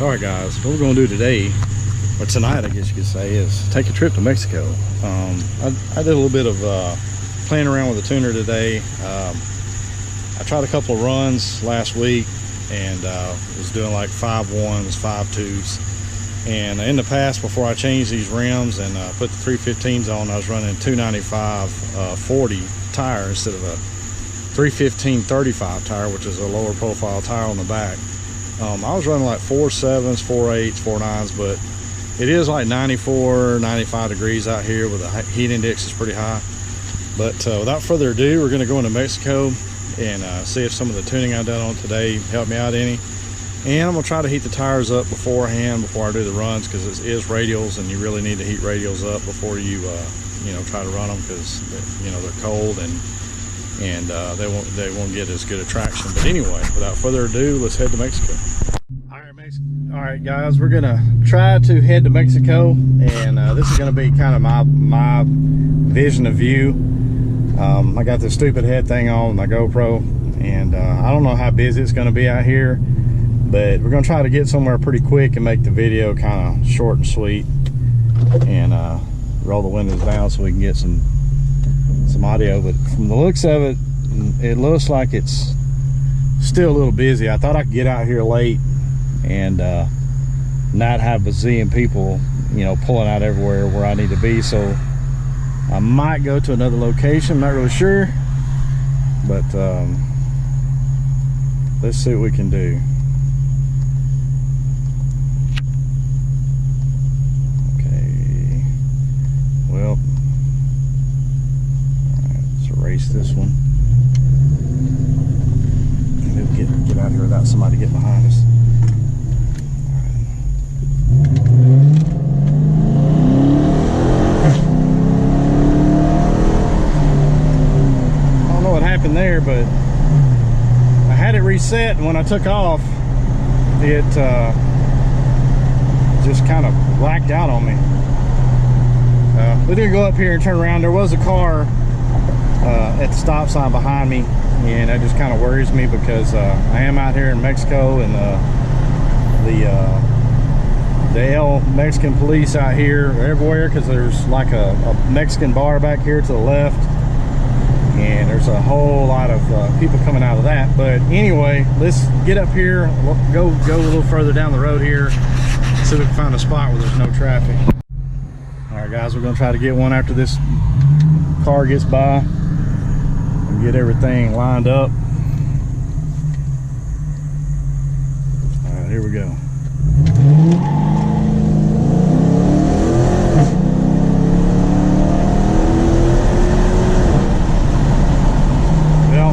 Alright guys, what we're going to do today, or tonight I guess you could say, is take a trip to Mexico. I did a little bit of playing around with the tuner today. I tried a couple of runs last week and was doing like 5.1s, 5.2s. And in the past, before I changed these rims and put the 315s on, I was running 295 40 tire instead of a 315 35 tire, which is a lower profile tire on the back. I was running like 4.7s, 4.8s, 4.9s, but it is like 94, 95 degrees out here with the heat index is pretty high. But without further ado, we're going to go into Mexico and see if some of the tuning I've done on today helped me out any. And I'm going to try to heat the tires up beforehand before I do the runs, because it is radials and you really need to heat radials up before you try to run them, because they're cold and they won't get as good a traction. But anyway, without further ado, let's head to Mexico. All right guys, we're gonna try to head to Mexico, and this is gonna be kind of my vision of view. I got this stupid head thing on my GoPro, and I don't know how busy it's gonna be out here, but we're gonna try to get somewhere pretty quick and make the video kind of short and sweet, and roll the windows down so we can get some audio. But from the looks of it, it looks like it's still a little busy. I thought I could get out here late and not have a bazillion people pulling out everywhere where I need to be, so I might go to another location. I'm not really sure, but let's see what we can do. Okay, well, let's erase this one. Maybe get out here without somebody getting behind us. I don't know what happened there, but I had it reset, and when I took off, it just kind of blacked out on me. We did go up here and turn around. There was a car at the stop sign behind me, and that just kind of worries me, because I am out here in Mexico, and the Mexican police out here are everywhere, because there's like a Mexican bar back here to the left, and there's a whole lot of people coming out of that. But anyway, let's get up here, go a little further down the road here, see if we can find a spot where there's no traffic. All right guys, we're gonna try to get one after this car gets by and get everything lined up. All right, here we go. Well,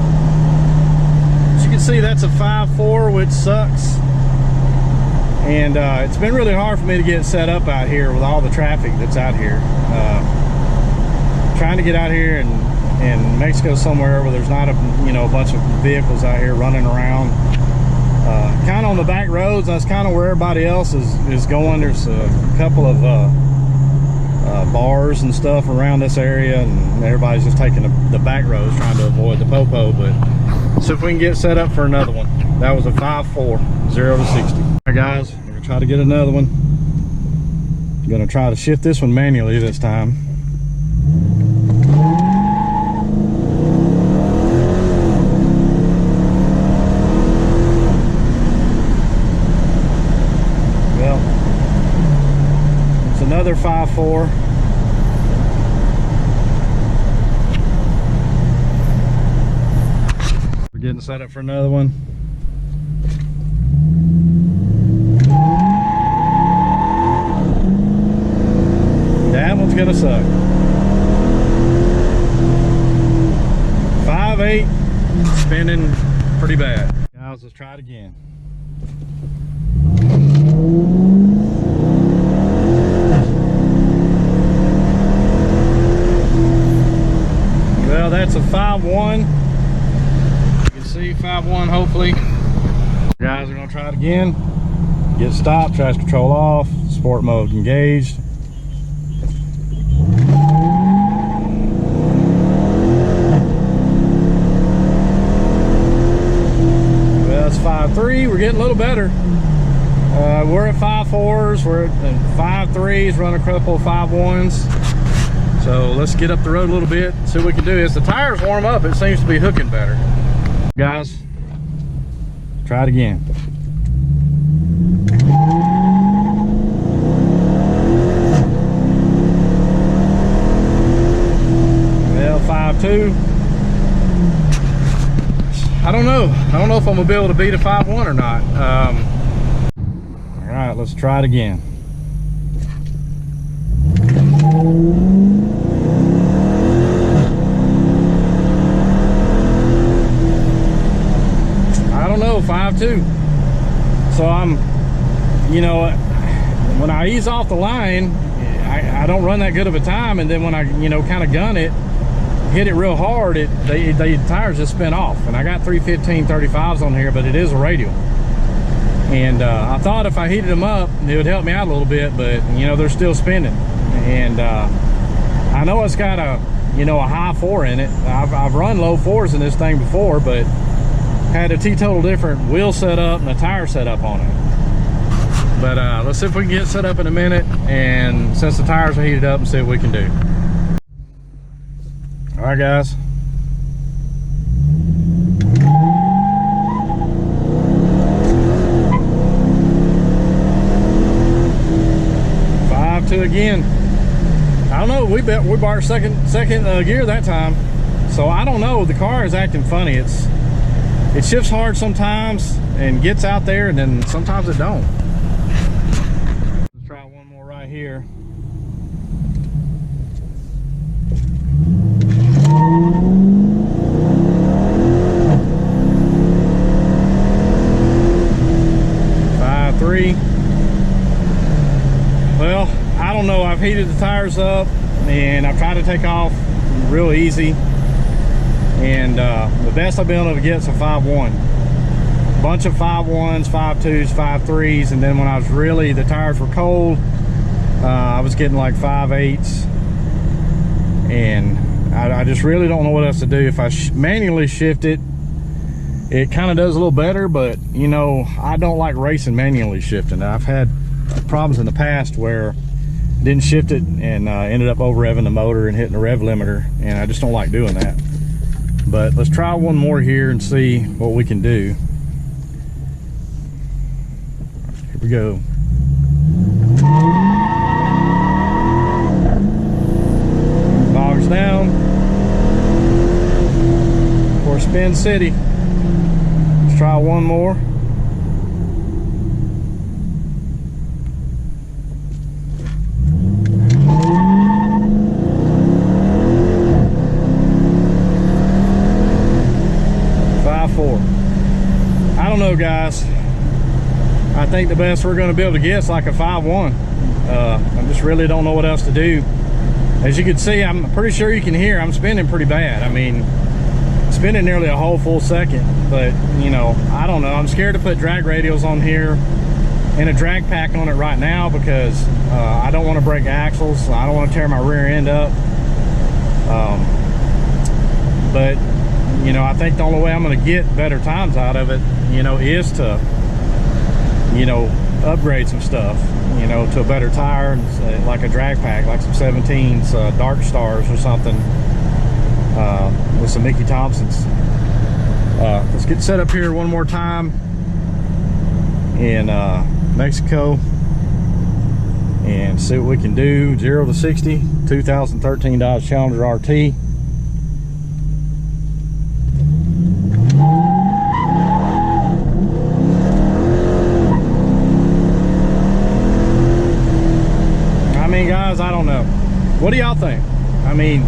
as you can see, that's a 5.4, which sucks. And it's been really hard for me to get set up out here with all the traffic that's out here. Trying to get out here in Mexico somewhere where there's not a bunch of vehicles out here running around. Kind of on the back roads. That's kind of where everybody else is going. There's a couple of bars and stuff around this area, and everybody's just taking the back roads trying to avoid the popo. But see if we can get set up for another one. That was a 5.4, 0 to 60. All right guys, we're gonna try to get another one. I'm gonna try to shift this one manually this time. Another 5.4. We're getting set up for another one. That one's gonna suck. 5.8, spinning pretty bad. Guys, let's try it again. Well, that's a 5.1. You can see 5.1 hopefully. Guys, we're gonna try it again. Get stopped, traction control off, sport mode engaged. Well, that's 5.3. We're getting a little better. We're at 5.4s, we're at 5.3s, running a couple of 5.1s. So let's get up the road a little bit, see what we can do. As the tires warm up, it seems to be hooking better. Guys, try it again. Well, 5.2. I don't know if I'm gonna be able to beat a 5.1 or not. All right, let's try it again. I don't know, 5.2. So I'm, you know, when I ease off the line, I don't run that good of a time, and then when I, you know, kind of gun it, hit it real hard, the tires just spin off. And I got 315 35s on here, but it is a radial. And I thought if I heated them up, it would help me out a little bit, but you know, they're still spinning. And I know it's got a, you know, a high 4 in it. I've run low 4s in this thing before, but had a teetotal different wheel setup and a tire setup on it. But let's see if we can get set up in a minute, and since the tires are heated up, and see what we can do. All right, guys. To again. I don't know, we bought second gear that time, so I don't know, the car is acting funny. It shifts hard sometimes and gets out there, and then sometimes it don't. Let's try one more right here. Well, I don't know, I've heated the tires up and I've tried to take off real easy, and the best I've been able to get is a 5.1. Bunch of 5.1s, 5.2s, 5.3s, and then when I was really, the tires were cold, I was getting like 5.8s, and I just really don't know what else to do. If I manually shift it, it kind of does a little better, but you know, I don't like racing manually shifting. I've had problems in the past where I didn't shift it and ended up over revving the motor and hitting the rev limiter, and I just don't like doing that. But let's try one more here and see what we can do. Here we go. Bogs down. For Spin City. Let's try one more. I don't know, guys. I think the best we're going to be able to get is like a 5.1. I just really don't know what else to do. As you can see, I'm pretty sure you can hear I'm spinning pretty bad. I mean, spinning nearly a whole full second, but you know, I don't know. I'm scared to put drag radials on here and a drag pack on it right now, because I don't want to break axles. I don't want to tear my rear end up. But you know, I think the only way I'm going to get better times out of it, you know, is to, you know, upgrade some stuff, you know, to a better tire, like a drag pack, like some 17s, Dark Stars or something, with some Mickey Thompsons. Let's get set up here one more time in Mexico and see what we can do. 0 to 60, 2013 Dodge Challenger RT. I don't know. What do y'all think? I mean,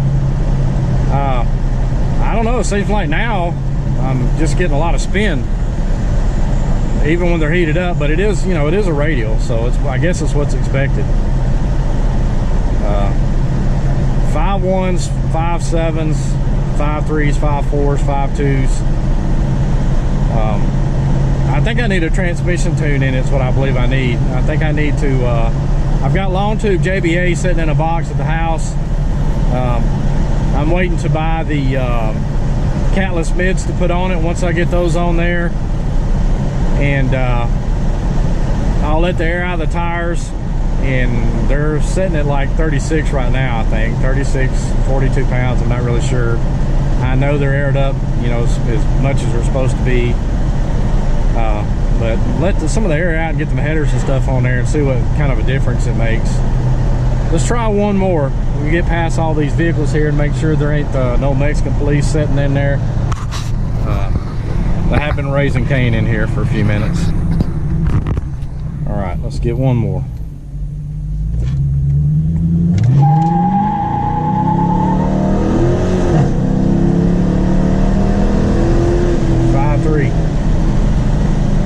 I don't know. It seems like now I'm just getting a lot of spin, even when they're heated up. But it is, you know, it is a radial, so it's, I guess it's what's expected. 5.1s, 5.7s, 5.3s, 5.4s, 5.2s. I think I need a transmission tune in it. Is what I believe I need. I think I need to. I've got Longtube JBA sitting in a box at the house. I'm waiting to buy the catless mids to put on it once I get those on there. And I'll let the air out of the tires, and they're sitting at like 36 right now, I think. 36, 42 pounds, I'm not really sure. I know they're aired up, you know, as much as they're supposed to be. But let some of the air out and get the headers and stuff on there and see what kind of a difference it makes. Let's try one more. We can get past all these vehicles here and make sure there ain't no Mexican police sitting in there. I have been raising Cain in here for a few minutes. All right, let's get one more.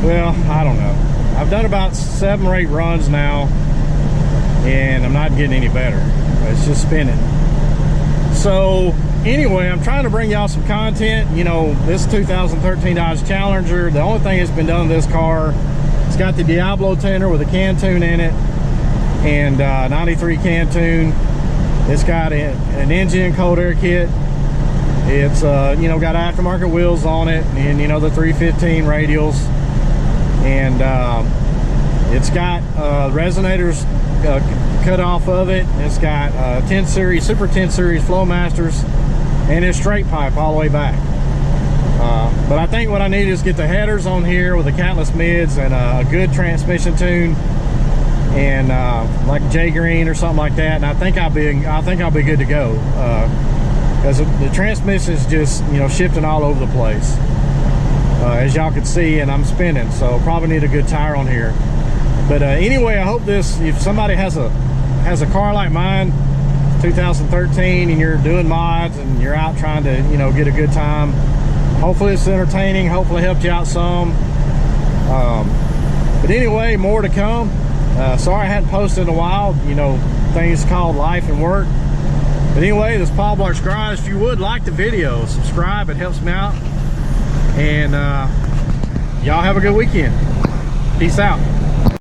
Well, I don't know. I've done about 7 or 8 runs now, and I'm not getting any better. It's just spinning. So anyway, I'm trying to bring y'all some content. You know, this 2013 Dodge Challenger, the only thing that's been done to this car, it's got the Diablo tuner with a can tune in it, and 93 can tune. It's got an engine cold air kit. It's you know, got aftermarket wheels on it, and you know, the 315 radials. And it's got resonators cut off of it. It's got 10 series, Super 10 series Flowmasters, and it's straight pipe all the way back. But I think what I need is get the headers on here with the catless mids and a good transmission tune, and like J Green or something like that. And I think I'll be good to go, because the transmission is just, you know, shifting all over the place. As y'all can see, and I'm spinning, so probably need a good tire on here. But anyway, I hope this, if somebody has a car like mine, 2013, and you're doing mods and you're out trying to, you know, get a good time, hopefully it's entertaining, hopefully helped you out some. But anyway, more to come. Sorry I hadn't posted in a while, you know, things called life and work. But anyway, this is Paul Blark's Garage. If you would like the video, subscribe, it helps me out. And y'all have a good weekend. Peace out.